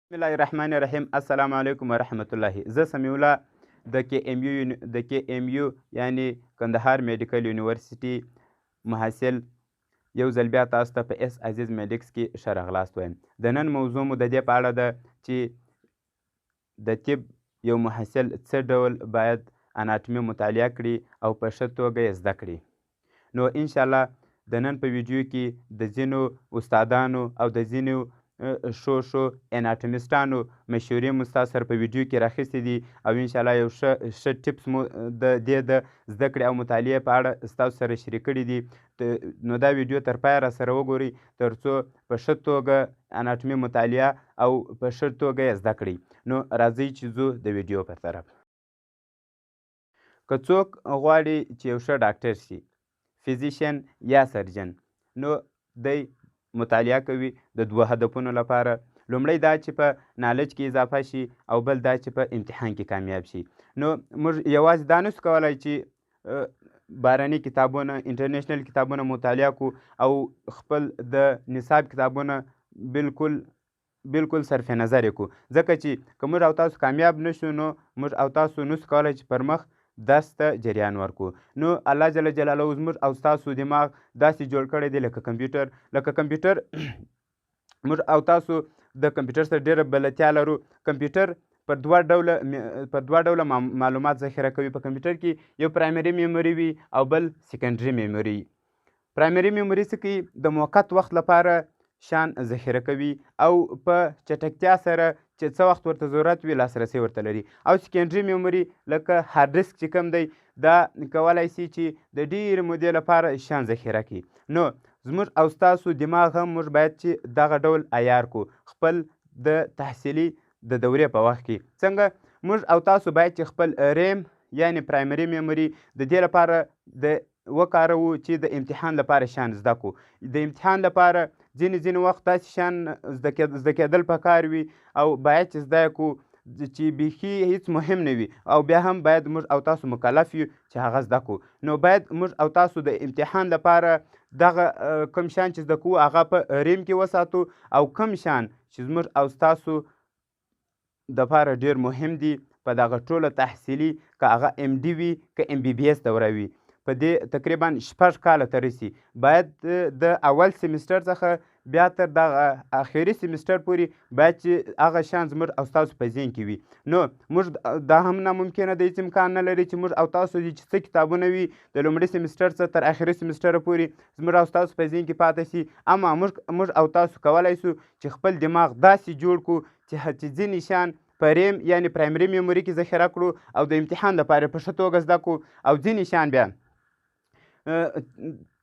بسم الله الرحمن الرحیم. السلام علیکم ورحمت الله. زه سمیع الله د کې ام یو یعنی کندهار میډیکل یونیورسيټي محصل یو ځل بیا تاسو ته په اس عزیز میډیکس کې ښه راغلاست وایم. د نن موضوع مو د دې په اړه ده چې د طب یو محصل څه ډول باید اناټومي مطالعه کړي او په ښه توګه یې زده کړي. نو انشاءالله د نن په ویډیو کې د ځینو استادانو او د ځینو ښو اناټومیسټانو مشورې مو ستاسو سره په ویډیو کې راخیستې دي او انشاءالله یو ښه ټپس مو د دې د زده کړې او مطالعې په اړه ستاسو سره شریک کړي دي. نو دا ویډیو تر پایه را سره وګورئ تر څو په ښه توګه اناټومي مطالعه او په ښه توګه یې زده کړئ. نو راځئ چې ځو د ویډیو په طرف. که څوک غواړي چې یو ښه ډاکټر شي، فیزیشین یا سرجن، نو دی مطالعه کوي د دوه هدفونو لپاره. لومړی دا چې په نالج کې اضافه شي او بل دا چې په امتحان کې کامیاب شي. نو موږ یوازې دا نشو کولی چې بهرني کتابونه انټرنیشنل کتابونه مطالعه کړو او خپل د نصاب کتابونه بالکل صرف نظر یې کړو، ځکه چې که موږ او تاسو کامیاب نشو نو موږ او تاسو نشو کولی چې پر مخ درس ته جریان ورکړو. نو الله جل جلاله زموږ او ستاسو دماغ داسې جوړ کړی دی لکه کمپیوټر موږ او تاسو د کمپیوټر سره ډېره بلدتیا لرو. کمپیوټر پر دوه ډوله معلومات ذخیره کوي. په کمپیوټر کې یو پرایمري میموري وي او بل سیکنډري میموري. پرایمري میموري څه کوي؟ د موقت وخت لپاره شان ذخیره کوي او په چټکتیا سره چې څه وخت ورته ضرورت وي لاسرسی ورته لري. او سیکنډري میموري لکه هارد ډیسک چې کوم دی دا کولی شي چې د ډېرې مودې لپاره شان ذخیره کړي. نو زموږ او ستاسو دماغ هم موږ باید چې دغه ډول عیار کړو خپل د تحصیلي د دورې په وخت کې. څنګه موږ او تاسو باید چې خپل ریم یعنی پرایمري میموري د دې لپاره وکاروو چې د امتحان لپاره شان زده کړو. د امتحان لپاره ځینې وخت داسې شان زده کېدل پکار وي او باید چې زده یې کړو چې بیخي هیڅ مهم نه وي او بیا هم باید موږ او تاسو مکلف یو چې هغه زده کړو. نو باید موږ او تاسو د امتحان لپاره دغه کم شان چې زده کوو هغه په ریم کې وساتو او کم شان چې زموږ او ستاسو دپاره ډېر مهم دي په دغه ټوله تحصیلي که هغه ام ډي وي که ام بي بي اس دوره وي په دې تقریبا 6 کاله ته رسي. باید د اول سیمسټر څخه بیا تر دغه اخري سیمسټر پورې باید چې هغه شان زموږ او ستاسو په ذهن کې وي. نو موږ دا هم ناممکنه دی، هېڅ امکان نه لري چې موږ او تاسو چې څه کتابونه وي د لومړي سیمسټر څخه تر اخري سیمسټره پورې زموږ او ستاسو په ذهن کې پاتې شي. اما موږ او تاسو کولی شو چې خپل دماغ داسې جوړ کړو چې ځینې شیان په ریم یعنی پرایمري میموري کې ذخیره کړو او د امتحان لپاره په ښه توګه زده کړو او ځینې شیان بیا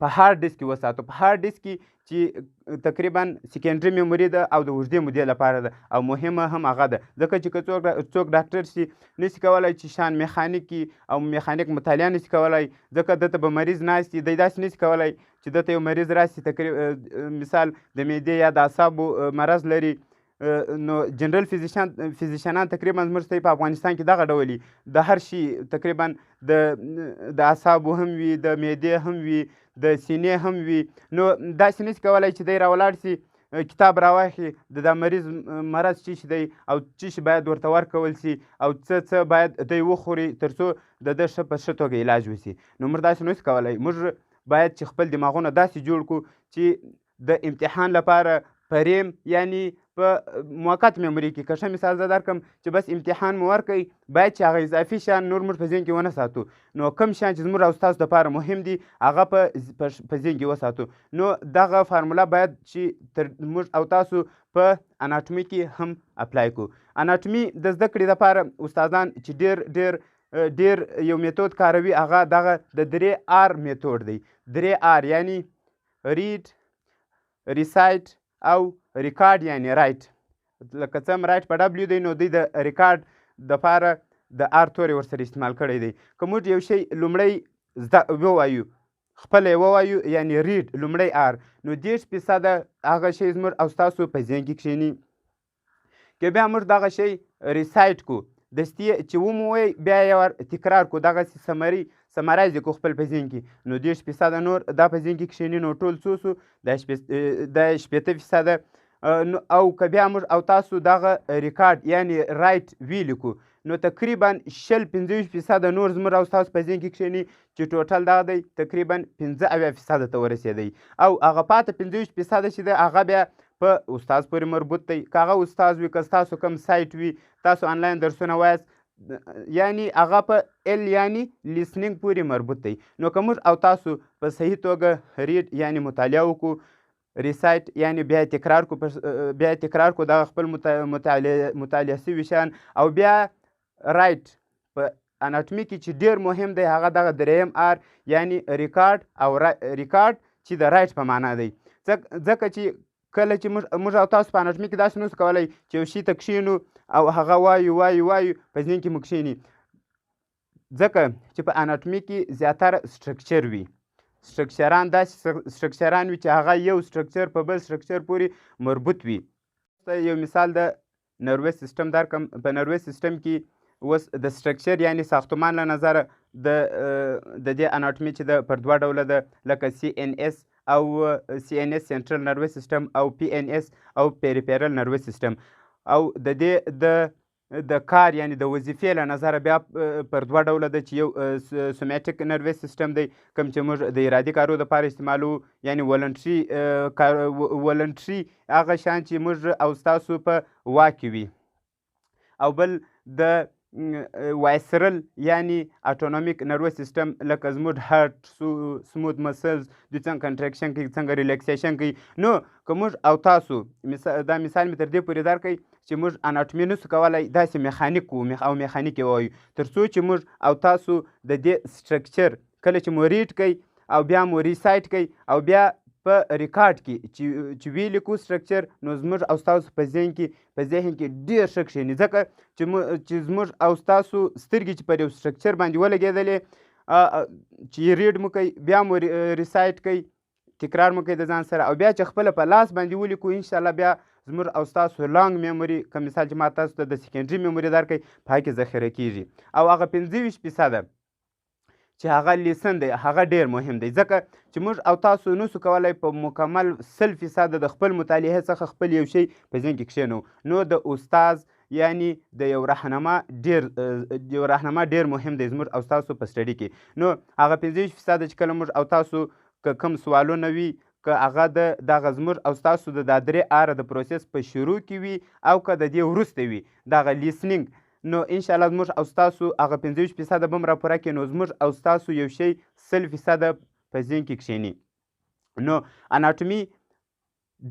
په هارد ډیسک کې وساتو. په هارد ډیسک کې چې تقریبا سیکنډري میموري ده او د اوږدې مودې لپاره ده او مهمه هم هغه ده، ځکه چې که څوک ډاکټر شي نشي کولی چې شان میخانیک او میخانیک مطالعه نشي کولی، ځکه دته به مریض ناست وي. دی داسې نشي کولی چې دته یو مریض راسي مثال د معدې یا د اعصابو مرض لري. نو جنرال فیزیشنان تقریبا زموږ په افغانستان کې دغه ډول وي، د هر شي تقریبا د اعصابو هم وي، د معدې هم وي، د سینې هم وي. نو داسې نشي کولی چې دی راولاړ سي کتاب راواخلي د دا مریض مرض څه شي دی او څه شي باید ورته ورکول سي او څه باید دی وخوري تر څو د ده په ښه توګه علاج وسي. نو موږ داسې نشو کولی. موږ باید چې خپل دماغونه داسې جوړ کړو چې د امتحان لپاره په ریم یعنی په موقت میموري کې، که ښه مثال زه درکړم چې بس امتحان مو ورکوي، باید چې هغه اضافي شیان نور موږ په ذهن کې ونه ساتو. نو کم شیان چې زموږ او ستاسو دپاره مهم دي هغه په ذهن کې وساتو. نو دغه فارموله باید چې موږ او تاسو په اناټومي کې هم اپلای کړو. اناټومي د زده کړې دپاره استادان چې ډېر یو میتود کاروي هغه دغه د 3R میتود دی. 3R یعنی ریډ، ریسایټ او ریکارډ یعنی رایټ. لکه څه هم رایټ په ډبلیو دی نو دوی د ریکارډ دپاره د آر توری ورسره استعمال کړی دی. که موږ یو شی لومړی ووایو خپله یې ووایو یعنی ریډ لومړی آر، نو 10% هغه شی زموږ او ستاسو په ذهن کې کښېني. که بیا موږ دغه شی ریسایټ کړو دستي چې ومووی بیا یې تکرار کړو دغسې سمرایز یې کړو خپل په ذهن کې، نو 10% نور دا په ذهن کې کښېني. نو ټول څو سو؟ دا 80% او که بیا موږ او تاسو دغه ریکارډ یعنی رایټ ولیکو نو تقریبا 25% نور زموږ او ستاسو په ذهن کې کښېني چې ټوټل دغه دی تقریبا 15% ته ورسېدی او هغه پاته 25% چې دی هغه بیا په استاد پورې مربوط دی که هغه استاد وي که ستاسو کوم سایټ وي تاسو آنلاین درسونه وایاست یعنی هغه په ال یعنی لیسنینګ پورې مربوط دی نو که موږ او تاسو په صحیح توګه ریډ یعنی مطالعه وکړو ریسایت یعنی بیا تکرار کو دغه خپل مطالعه سوي شیان او بیا رایټ په اناټومي کې چې ډیر مهم دی هغه دغه دریم آر یعنی ریکارډ او ریکارډ چې د رایټ په معنا دی ځکه چې کله چې موږ او تاسو په اناټومي کې داسې نشو کولی چې یو شي ته کښېنو او هغه وایو په ذهن کې مو کښېني ځکه چې په اناټومي کې زیاتره سټرکچر وي سټرکچران داسې سټرکچران وي چې هغه یو سټرکچر په بل سټرکچر پورې مربوط وي یو مثال د نروس سیستم درکړم په نروس سیستم کې اوس د سټرکچر یعنی ساختمان له نظره د دې اناټومي چې د پر دوه ډوله ده لکه CNS او CNS سنټرل نروس سیستم او PNS او پیریفیرل نروس سیستم او د دې د کار یعنی د وظیفې له نظره بیا پر دوه ډوله ده چې یو سومیټیک نروس سیستم دی کوم چې موږ د ارادي کارو دپاره استعمالو یعنی ولنټري هغه شیان چې موږ او ستاسو په واک کې وي او بل د وایسرل یعنی اټونومیک نروس سیستم لکه زموږ هارټ سموث مسلز دوی څنګه کنټریکشن کوي څنګه ریلیکسیشن کوي نو که موږ او تاسو دا مثال مې تر دې پورې درکوي چې موږ اناټومي نسو کولی داسې میخانیک او میخانیک یې ووایو تر څو چې موږ او تاسو د دې سټرکچر کله چې مو ریډ کوي او بیا مو ریسایټ کوي او بیا په ریکارډ کې چې وی لیکو سټرکچر نو زموږ او ستاسو په ذهن کې ډېر ښه کښېني ځکه چې زموږ او ستاسو سترګې چې پر یو سټرکچر باندې ولګېدلې چې ریډ مو کوي بیا مو ریسایټ کوي تکرار مو کوي د ځان سره او بیا چې خپله په لاس باندې ولیکو انشاءالله بیا زموږ او ستاسو لانګ میموري که مثال چې ما تاسو ته د سیکنډري میموري درکوي په هغې کې ذخیره کېږي او هغه 25% چې هغه لیسن دی هغه ډیر مهم دی ځکه چې موږ او تاسو نسو کولی په مکمل 100% د خپل مطالعې څخه خپل یو شی په ذهن کې کښېنو نو د استاز یعنی د یو راهنما ډیر مهم دی زموږ او تاسو په سټډي کې نو هغه 25% چې کله موږ او تاسو که کوم سوالونه وي که هغه دغه زموږ او تاسو د دا درې آره د پروسس په شروع کې وي او که د دې وروسته وي دغه لیسنینګ نو انشاءالله زموږ او ستاسو هغه 25% به هم راپوره کړي نو زموږ او ستاسو یو شی 100% په ذهن کې کښېني نو اناټومي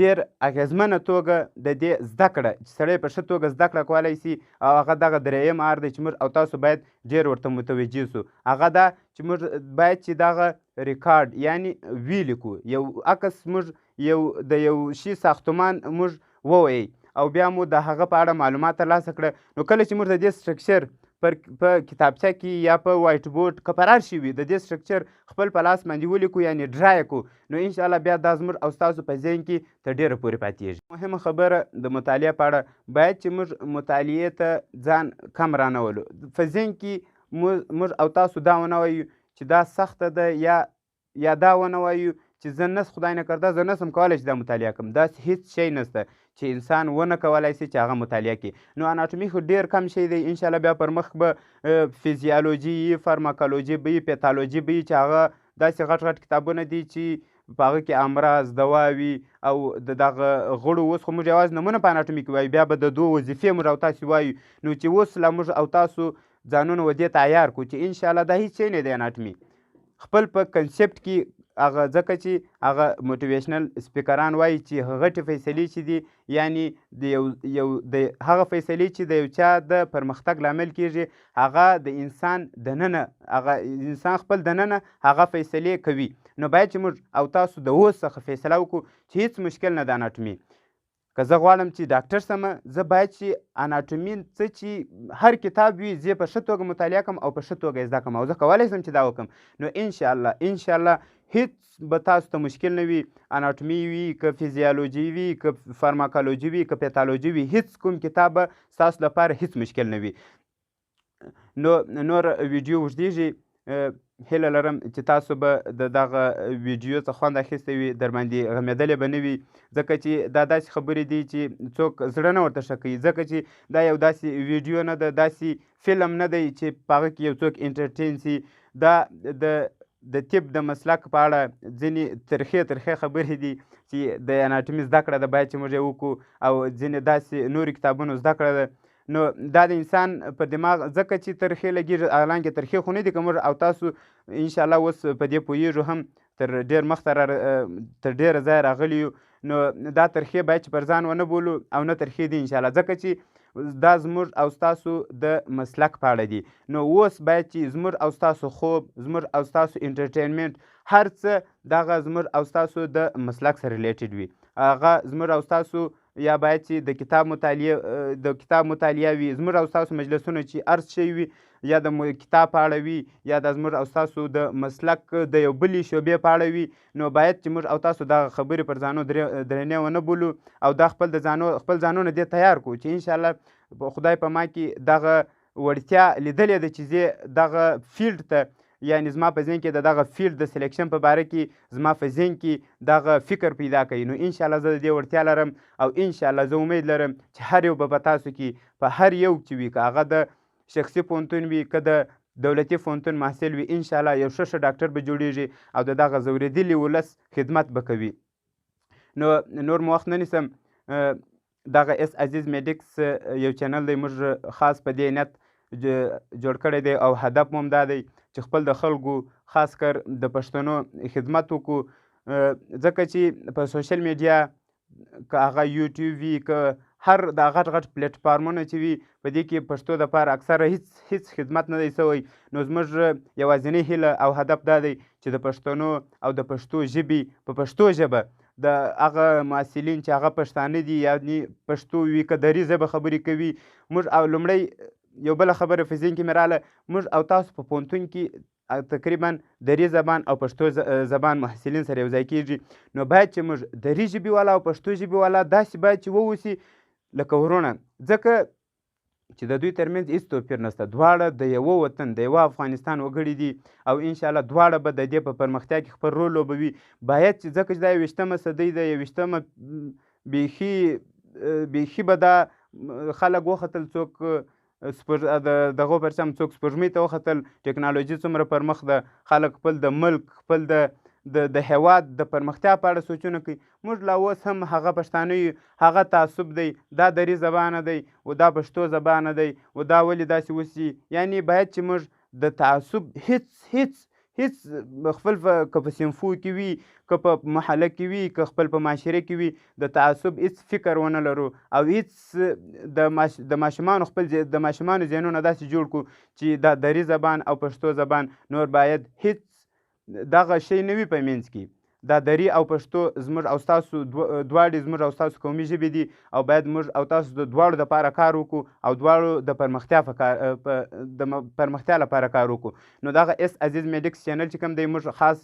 ډېر اغېزمنه توګه د دې زده کړه چې سړی په ښه توګه زده کړه کولی سي او هغه دغه درېیم آر دی چې موږ او تاسو باید ډېر ورته متوجه سو هغه دا چې موږ باید چې دغه ریکارډ یعنی ولیکو یو عکس موږ د یو شي ساختمان موږ ووایي او بیا مو د هغه په اړه معلومات ترلاسه کړه نو کله چې موږ د دې سټرکچر په کتابچه کې یا په وایټ بورډ که پر هر شي وي د دې سټرکچر خپل په لاس باندې ولیکو یعنی ډرای کړو نو انشاءالله بیا دا زموږ او ستاسو په ذهن کې تر ډېره پورې پاتېږي مهمه خبره د مطالعې په اړه باید چې موږ مطالعې ته ځان کم رانولو په ذهن کې موږ او تاسو دا ونه وایو چې دا سخته ده یا دا ونه وایو چې زه نس خدای نه کرده زه نسم کولی چې دا مطالعه کړم داسې هېڅ شی نشته چې انسان ونه کولی سي چې هغه مطالعه کړي نو اناټومي خو ډېر کم شی دی انشاءالله بیا پر مخ به فیزیالوجي وي فارماکالوجي به وي پیتالوجي به وي چې هغه داسې غټ کتابونه دي چې په هغه کې امراض دواوي او دغه غړو اوس خو موږ یوازې نمونه په اناټومي کې وایو بیا به د 2 وظیفې موږ او تاسو وایو نو چې اوس لا موږ او تاسو ځانونه ودې تیار کړو چې انشاءالله دا هېڅ شی نه دی اناټومي خپل په کنسپټ کې هغه ځکه چې هغه موټیویشنل سپیکران وایي چې غټې فیصلې چې دي یعنی د هغه فیصلې چې د یو چا د پرمختګ لامل کیږي هغه د انسان دننه هغه انسان خپل دننه هغه فیصلې کوي نو باید چې موږ او تاسو د اوس څخه فیصله وکړو چې هیڅ مشکل نه ده اناټومي که زه غواړم چې ډاکټر سمه زه باید چې اناټومي څه چې هر کتاب وي زه په ښه توګه مطالعه کړم او په ښه توګه یې زده کړم او زه کولی شم چې دا وکړم نو انشاءالله هیڅ به تاسو ته مشکل نه وي اناټومي وي که فیزیالوجي وي که فارماکالوجي وي که پیتالوجي وي هیڅ کوم کتاب به ستاسو لپاره هیڅ مشکل نه وي نو نور ویډیو اوږدیږي هیله لرم چې تاسو به د دغه ویډیو څخه خوند اخیستی وي، در باندې غمېدلې به نه وي، ځکه چې دا داسې خبرې دي چې څوک زړه نه ورته ښه کوي، ځکه چې دا یو داسې ویډیو نه ده، داسې فلم نه دی چې په هغه کې یو څوک انټرټین سي. دا د طب د مسلک په اړه ځینې ترخې خبرې دي چې د اناټومي زده کړه ده باید چې موږ یې وکړو، او ځینې داسې نورو کتابونو زده کړه ده. نو دا د انسان په دماغ ځکه چې ترخې لګېږي، حالانکې ترخې خو نه دي، که موږ او تاسو انشاءالله اوس په دې پوهېږو هم تر ډېر مخته تر ډېره ځایه راغلي یو، نو دا ترخې باید چې پر ځان ونه بولو او نه ترخې دي انشاءالله، ځکه چې دا زموږ او ستاسو د مسلک په اړه دي. نو اوس باید چې زموږ او ستاسو خوب، زموږ او ستاسو انټرټینمنټ، هر څه دغه زموږ او ستاسو د مسلک سره ریلیټډ وي. هغه زموږ او ستاسو یا باید چې د کتاب مطالعه وي، زموږ او ستاسو مجلسونه چې هر شی وي، یا د کتاب په اړه وي، یا د زموږ او ستاسو د مسلک د یو بلې شعبې په اړه وي، نو باید چې موږ او تاسو دغه خبرې پر ځانو درنې ونه بولو، او دا خپل ځانونه دې تیار کړو چې انشاءالله خدای په ما کې دغه وړتیا لیدلې ده چې زه دغه فیلډ ته، یعنی زما په ذهن کې د دغه فیلډ د سلیکشن په باره کې زما په ذهن کې دغه فکر پیدا کوي. نو انشاءالله زه د دې وړتیا لرم، او انشاءالله زه امید لرم چې هر یو به په تاسو کې په هر یو چې وي، که هغه د شخصي پوهنتون وي، که د دولتي پوهنتون محصل وي، انشاءالله یو ښه ډاکټر به جوړیږي او د دغه ځورېدلي ولس خدمت به کوي. نو نور مو وخت نه نیسم. دغه اس عزیز میډیکس یو چینل دی، موږ خاص په دې نیت جوړ کړی دی، او هدف مو هم دا دی چې خپل د خلکو خاص کر د پښتنو خدمت وکړو، ځکه چې په سوشل میډیا، که هغه یوټیوب وي، که هر دا غټ پلیټفارمونه چې وي، په دې کې پښتو دپاره اکثره هیڅ خدمت نه دی سوی. نو زموږ یوازینۍ هیله او هدف دا دی چې د پښتنو او د پښتو ژبې په پښتو ژبه د هغه محصلین چې هغه پښتانه دي، یعنې پښتو وي، که دري ژبه خبرې کوي، موږ او لومړی یو بله خبره په ذهن کې مې راغله، موږ او تاسو په پوهنتون کې تقریبا دري زبان او پښتو زبان محصلین سره یو ځای کېږي، نو باید چې موږ دري ژبې والا او پښتو ژبې والا داسې باید چې واوسي لکه ورونه، ځکه چې د دوی ترمنځ هېڅ توپیر نشته، دواړه د یوه وطن د یوه افغانستان وګړي دي، او انشاءالله دواړه به د دې په پرمختیا کې خپل رول لوبوي. باید چې ځکه چې دا 21مه صدۍ ده، 21مه بیخي به دا خلک وختل، څوک دغو پرچم څوک سپوږمۍ ته وختل، ټکنالوژي څومره پر مخ ده، خلک خپل د ملک، خپل د هیواد د پرمختیا په اړه سوچونه کوي. موږ لا اوس هم هغه پښتانه یو، هغه تعصب دی، دا دري زبانه دی او دا پښتو زبانه دی او دا ولې داسې وسي. یعنې باید چې موږ د تعصب هیڅ خپل که په صنفو کې وي، که په محله کې وي، که خپل په معاشره کې وي، د تعصب هیڅ فکر ونه لرو، او هیڅ د ماشومانو د ماشومانو ذهنونه داسې جوړ کړو چې دا دري زبان او پښتو زبان نور باید هیڅ دغه شی نه وي په منځ کې. دا دري او پښتو زموږ او ستاسو دواړې زموږ او ستاسو قومي ژبې دي، او باید موږ او تاسو د دواړو دپاره کار وکړو، او دواړو د پرمختیا لپاره کار وکړو. نو دغه اس عزیز میډیکس چینل چې کوم دی، موږ خاص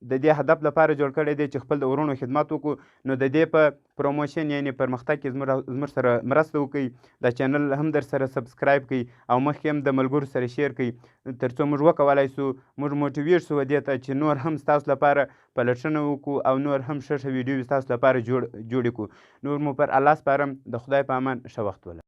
د دې هدف لپاره جوړ کړی دی چې خپل د ورونو خدمت وکړو. نو د دې په پروموشن یعنې پرمختګ کې زموږ سره مرسته وکړئ، دا چینل هم در سره سبسکرایب کړئ، او مخکې هم د ملګرو سره شیر کړئ، تر څو موږ وکولی سو، موږ موټیویټ سو دې ته چې نور هم ستاسو لپاره پلټنه وکړو، او نور هم ښه ویډیوې ستاسو لپاره جوړې کړو. نور مو پر الله سپارم. د خدای په امان، ښه وخت ولرئ.